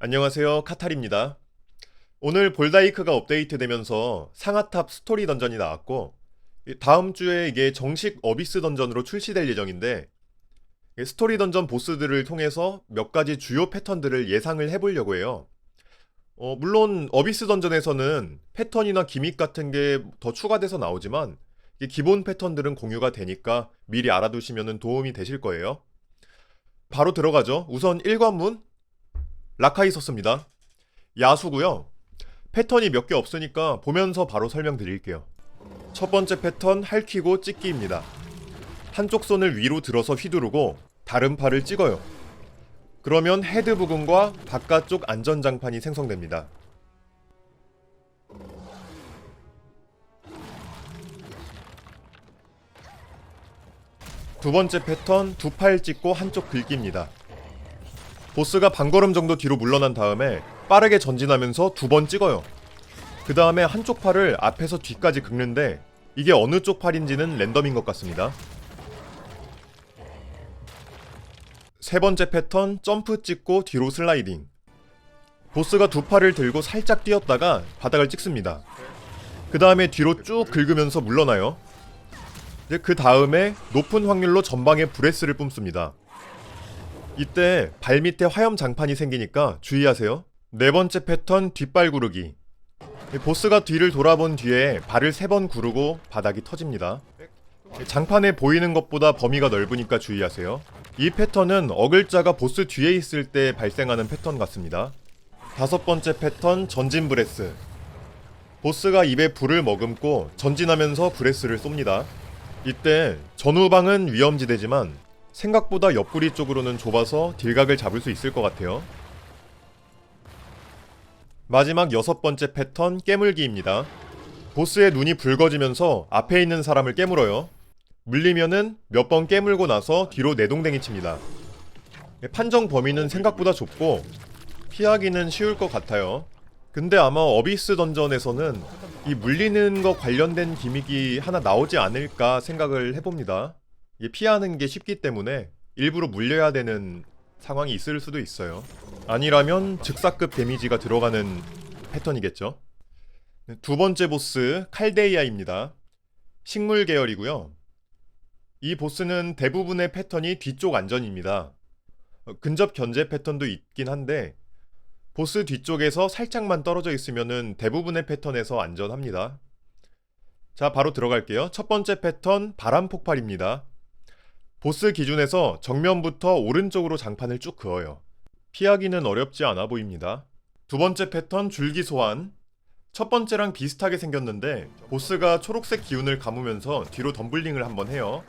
안녕하세요, 카탈입니다. 오늘 볼다이크가 업데이트되면서 상하탑 스토리 던전이 나왔고, 다음 주에 이게 정식 어비스 던전으로 출시될 예정인데, 스토리 던전 보스들을 통해서 몇 가지 주요 패턴들을 예상을 해보려고 해요. 물론 어비스 던전에서는 패턴이나 기믹 같은 게 더 추가돼서 나오지만, 이 기본 패턴들은 공유가 되니까 미리 알아두시면 도움이 되실 거예요. 바로 들어가죠. 우선 1관문 라카이서스입니다. 야수고요. 패턴이 몇 개 없으니까 보면서 바로 설명드릴게요. 첫 번째 패턴 할퀴고 찍기입니다. 한쪽 손을 위로 들어서 휘두르고 다른 팔을 찍어요. 그러면 헤드 부분과 바깥쪽 안전장판이 생성됩니다. 두 번째 패턴 두 팔 찍고 한쪽 긁기입니다. 보스가 반걸음 정도 뒤로 물러난 다음에 빠르게 전진하면서 두 번 찍어요. 그 다음에 한쪽 팔을 앞에서 뒤까지 긁는데 이게 어느 쪽 팔인지는 랜덤인 것 같습니다. 세 번째 패턴 점프 찍고 뒤로 슬라이딩. 보스가 두 팔을 들고 살짝 뛰었다가 바닥을 찍습니다. 그 다음에 뒤로 쭉 긁으면서 물러나요. 그 다음에 높은 확률로 전방에 브레스를 뿜습니다. 이때 발밑에 화염 장판이 생기니까 주의하세요. 네 번째 패턴 뒷발 구르기. 보스가 뒤를 돌아본 뒤에 발을 3번 구르고 바닥이 터집니다. 장판에 보이는 것보다 범위가 넓으니까 주의하세요. 이 패턴은 어글자가 보스 뒤에 있을 때 발생하는 패턴 같습니다. 다섯 번째 패턴 전진 브레스. 보스가 입에 불을 머금고 전진하면서 브레스를 쏩니다. 이때 전후방은 위험지대지만 생각보다 옆구리 쪽으로는 좁아서 딜각을 잡을 수 있을 것 같아요. 마지막 여섯 번째 패턴 깨물기입니다. 보스의 눈이 붉어지면서 앞에 있는 사람을 깨물어요. 물리면은 몇 번 깨물고 나서 뒤로 내동댕이 칩니다. 판정 범위는 생각보다 좁고 피하기는 쉬울 것 같아요. 근데 아마 어비스 던전에서는 이 물리는 거 관련된 기믹이 하나 나오지 않을까 생각을 해봅니다. 이게 피하는 게 쉽기 때문에 일부러 물려야 되는 상황이 있을 수도 있어요. 아니라면 즉사급 데미지가 들어가는 패턴이겠죠. 두 번째 보스 칼데이아입니다. 식물 계열이고요. 이 보스는 대부분의 패턴이 뒤쪽 안전입니다. 근접 견제 패턴도 있긴 한데 보스 뒤쪽에서 살짝만 떨어져 있으면은 대부분의 패턴에서 안전합니다. 자, 바로 들어갈게요. 첫 번째 패턴 바람 폭발입니다. 보스 기준에서 정면부터 오른쪽으로 장판을 쭉 그어요. 피하기는 어렵지 않아 보입니다. 두 번째 패턴 줄기 소환. 첫 번째랑 비슷하게 생겼는데 보스가 초록색 기운을 감으면서 뒤로 덤블링을 한번 해요.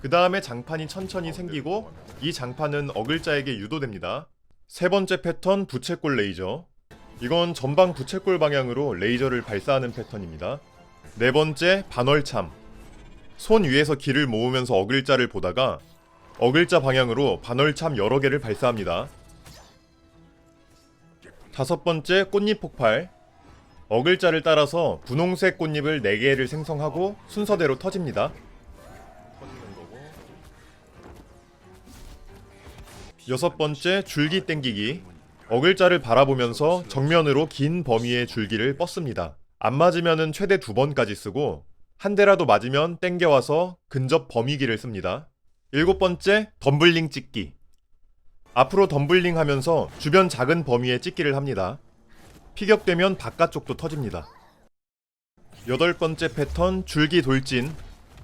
그 다음에 장판이 천천히 생기고 이 장판은 어글자에게 유도됩니다. 세 번째 패턴 부채꼴 레이저. 이건 전방 부채꼴 방향으로 레이저를 발사하는 패턴입니다. 네 번째 반월참. 손 위에서 기를 모으면서 어글자를 보다가 어글자 방향으로 반월참 여러 개를 발사합니다. 다섯 번째 꽃잎 폭발. 어글자를 따라서 분홍색 꽃잎을 4개를 생성하고 순서대로 터집니다. 여섯 번째 줄기 땡기기. 어글자를 바라보면서 정면으로 긴 범위의 줄기를 뻗습니다. 안 맞으면 최대 2번까지 쓰고 한 대라도 맞으면 땡겨와서 근접 범위기를 씁니다. 일곱 번째 덤블링 찍기. 앞으로 덤블링 하면서 주변 작은 범위에 찍기를 합니다. 피격되면 바깥쪽도 터집니다. 여덟 번째 패턴 줄기 돌진.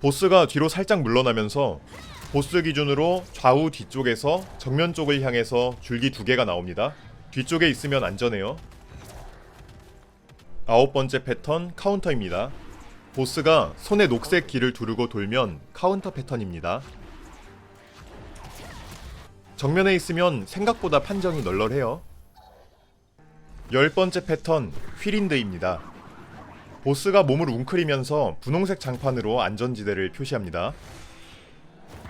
보스가 뒤로 살짝 물러나면서 보스 기준으로 좌우 뒤쪽에서 정면 쪽을 향해서 줄기 2개가 나옵니다. 뒤쪽에 있으면 안전해요. 아홉 번째 패턴 카운터입니다. 보스가 손에 녹색 기를 두르고 돌면 카운터 패턴입니다. 정면에 있으면 생각보다 판정이 널널해요. 열 번째 패턴 휘린드입니다. 보스가 몸을 웅크리면서 분홍색 장판으로 안전지대를 표시합니다.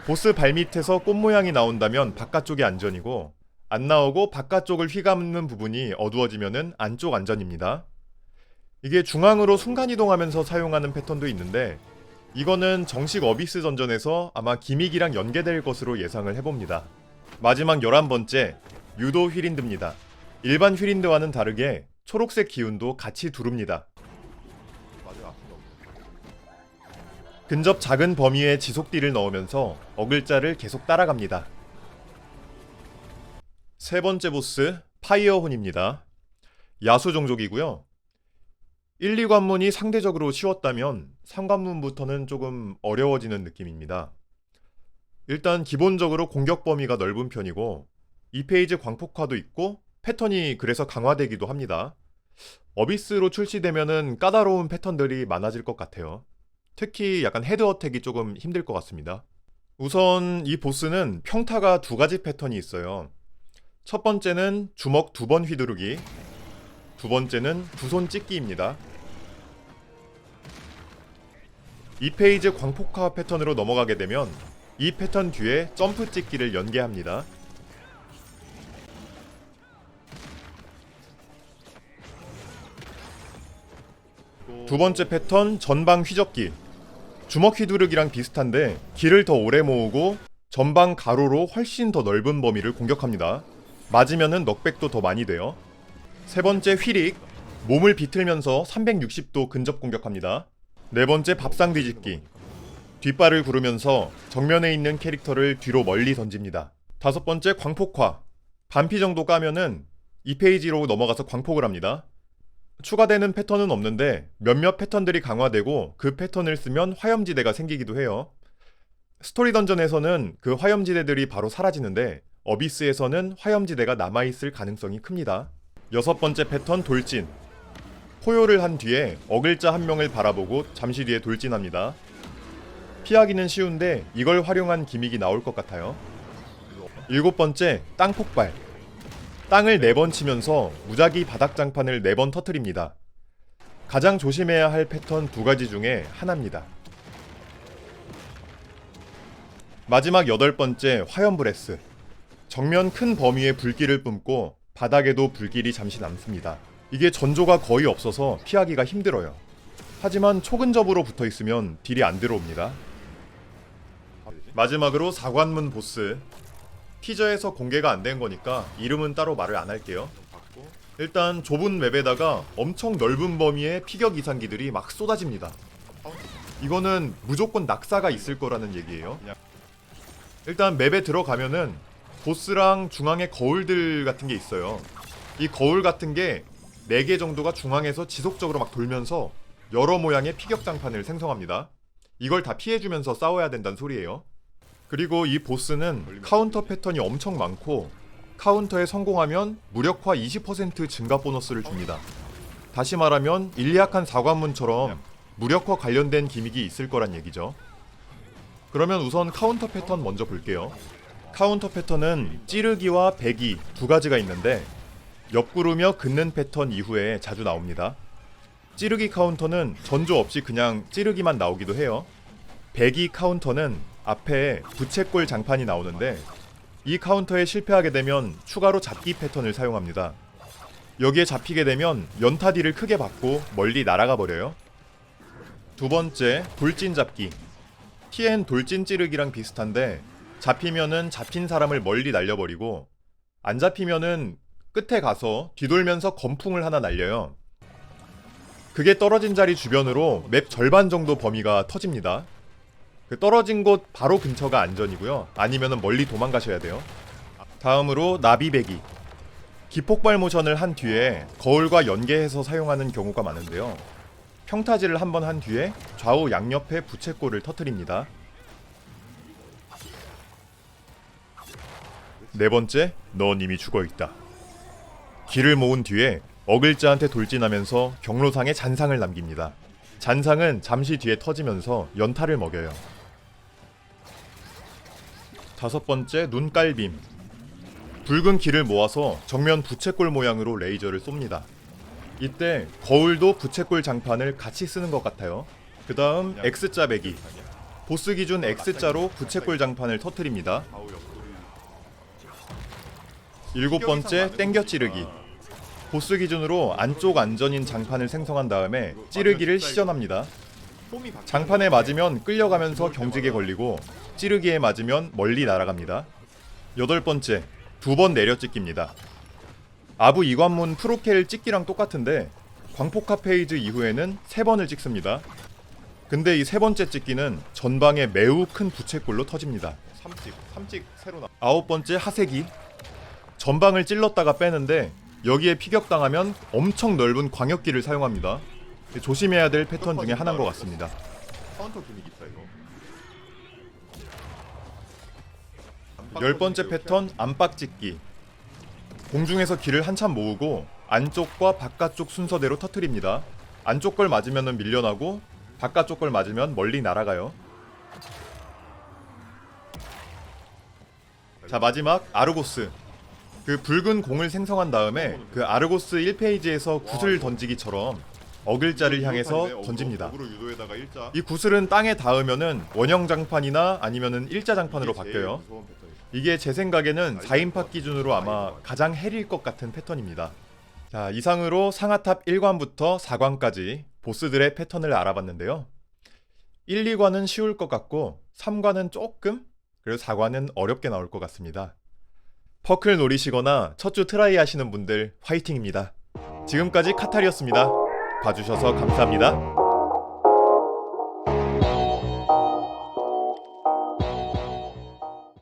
보스 발밑에서 꽃 모양이 나온다면 바깥쪽이 안전이고 안 나오고 바깥쪽을 휘감는 부분이 어두워지면은 안쪽 안전입니다. 이게 중앙으로 순간이동하면서 사용하는 패턴도 있는데 이거는 정식 어비스 던전에서 아마 기믹이랑 연계될 것으로 예상을 해봅니다. 마지막 11번째 유도 휘린드입니다. 일반 휘린드와는 다르게 초록색 기운도 같이 두릅니다. 근접 작은 범위의 지속딜을 넣으면서 어글자를 계속 따라갑니다. 세 번째 보스 파이어혼입니다. 야수 종족이고요. 1, 2관문이 상대적으로 쉬웠다면 3관문부터는 조금 어려워지는 느낌입니다. 일단 기본적으로 공격 범위가 넓은 편이고 2페이지 광폭화도 있고 패턴이 그래서 강화되기도 합니다. 어비스로 출시되면은 까다로운 패턴들이 많아질 것 같아요. 특히 약간 헤드 어택이 조금 힘들 것 같습니다. 우선 이 보스는 평타가 두 가지 패턴이 있어요. 첫 번째는 주먹 2번 휘두르기, 두 번째는 두 손 찍기입니다. 2페이지 광폭화 패턴으로 넘어가게 되면 이 패턴 뒤에 점프 찍기를 연계합니다. 두 번째 패턴 전방 휘젓기. 주먹 휘두르기랑 비슷한데 기를 더 오래 모으고 전방 가로로 훨씬 더 넓은 범위를 공격합니다. 맞으면은 넉백도 더 많이 돼요. 세 번째 휘릭. 몸을 비틀면서 360도 근접 공격합니다. 네 번째 밥상 뒤집기. 뒷발을 구르면서 정면에 있는 캐릭터를 뒤로 멀리 던집니다. 다섯 번째 광폭화. 반피 정도 까면은 2페이지로 넘어가서 광폭을 합니다. 추가되는 패턴은 없는데 몇몇 패턴들이 강화되고 그 패턴을 쓰면 화염지대가 생기기도 해요. 스토리 던전에서는 그 화염지대들이 바로 사라지는데 어비스에서는 화염지대가 남아있을 가능성이 큽니다. 여섯 번째 패턴 돌진. 포효를 한 뒤에 어글자 한 명을 바라보고 잠시 뒤에 돌진합니다. 피하기는 쉬운데 이걸 활용한 기믹이 나올 것 같아요. 일곱 번째 땅폭발. 땅을 4번 치면서 무작위 바닥장판을 4번 터뜨립니다. 가장 조심해야 할 패턴 두 가지 중에 하나입니다. 마지막 여덟 번째 화염브레스. 정면 큰 범위의 불길을 뿜고 바닥에도 불길이 잠시 남습니다. 이게 전조가 거의 없어서 피하기가 힘들어요. 하지만 초근접으로 붙어있으면 딜이 안 들어옵니다. 마지막으로 4관문 보스. 티저에서 공개가 안 된 거니까 이름은 따로 말을 안 할게요. 일단 좁은 맵에다가 엄청 넓은 범위의 피격 이상기들이 막 쏟아집니다. 이거는 무조건 낙사가 있을 거라는 얘기예요. 일단 맵에 들어가면은 보스랑 중앙에 거울들 같은 게 있어요. 이 거울 같은 게 4개 정도가 중앙에서 지속적으로 막 돌면서 여러 모양의 피격장판을 생성합니다. 이걸 다 피해주면서 싸워야 된다는 소리예요. 그리고 이 보스는 카운터 패턴이 엄청 많고 카운터에 성공하면 무력화 20% 증가 보너스를 줍니다. 다시 말하면 일리약한 4관문처럼 무력화 관련된 기믹이 있을 거란 얘기죠. 그러면 우선 카운터 패턴 먼저 볼게요. 카운터 패턴은 찌르기와 배기 두 가지가 있는데 옆구르며 긋는 패턴 이후에 자주 나옵니다. 찌르기 카운터는 전조 없이 그냥 찌르기만 나오기도 해요. 배기 카운터는 앞에 부채꼴 장판이 나오는데 이 카운터에 실패하게 되면 추가로 잡기 패턴을 사용합니다. 여기에 잡히게 되면 연타딜을 크게 받고 멀리 날아가 버려요. 두 번째 돌진 잡기. TN 돌진 찌르기랑 비슷한데 잡히면은 잡힌 사람을 멀리 날려버리고 안 잡히면은 끝에 가서 뒤돌면서 건풍을 하나 날려요. 그게 떨어진 자리 주변으로 맵 절반 정도 범위가 터집니다. 그 떨어진 곳 바로 근처가 안전이고요. 아니면은 멀리 도망가셔야 돼요. 다음으로 나비배기. 기폭발 모션을 한 뒤에 거울과 연계해서 사용하는 경우가 많은데요. 평타질을 한번 한 뒤에 좌우 양옆에 부채꼴을 터뜨립니다. 네 번째, 넌 이미 죽어있다. 기를 모은 뒤에 어글자한테 돌진하면서 경로상에 잔상을 남깁니다. 잔상은 잠시 뒤에 터지면서 연타를 먹여요. 다섯 번째, 눈깔빔. 붉은 기를 모아서 정면 부채꼴 모양으로 레이저를 쏩니다. 이때 거울도 부채꼴 장판을 같이 쓰는 것 같아요. 그 다음 X자 배기. 보스 기준 X자로 부채꼴 장판을 터뜨립니다. 일곱 번째, 땡겨 찌르기. 보스 기준으로 안쪽 안전인 장판을 생성한 다음에 찌르기를 시전합니다. 장판에 맞으면 끌려가면서 경직에 걸리고 찌르기에 맞으면 멀리 날아갑니다. 여덟 번째, 2번 내려찍기입니다. 아부 이관문 프로켈 찍기랑 똑같은데 광폭화 페이지 이후에는 3번을 찍습니다. 근데 이 3번째 찍기는 전방에 매우 큰 부채꼴로 터집니다. 3찍 새로 나. 9번째 하세기. 전방을 찔렀다가 빼는데 여기에 피격당하면 엄청 넓은 광역기를 사용합니다. 조심해야 될 패턴 중에 하나인 것 같습니다. 카운터 분위기 있다 이거. 10번째 패턴 안박찍기. 공중에서 기를 한참 모으고 안쪽과 바깥쪽 순서대로 터트립니다. 안쪽 걸 맞으면 밀려나고 바깥쪽 걸 맞으면 멀리 날아가요. 자, 마지막 아르고스. 그 붉은 공을 생성한 다음에 그 아르고스 1페이지에서 구슬 던지기처럼 어글자를 향해서 던집니다. 어그로 유도에다가 일자. 이 구슬은 땅에 닿으면은 원형 장판이나 아니면은 일자 장판으로 바뀌어요. 이게 제 생각에는 4인팟 기준으로 아마 가장 헬일 것 같은 패턴입니다. 자, 이상으로 상하탑 1관부터 4관까지 보스들의 패턴을 알아봤는데요. 1, 2관은 쉬울 것 같고 3관은 조금, 그리고 4관은 어렵게 나올 것 같습니다. 퍼클 노리시거나 첫 주 트라이 하시는 분들 화이팅입니다. 지금까지 카탈이었습니다. 봐주셔서 감사합니다.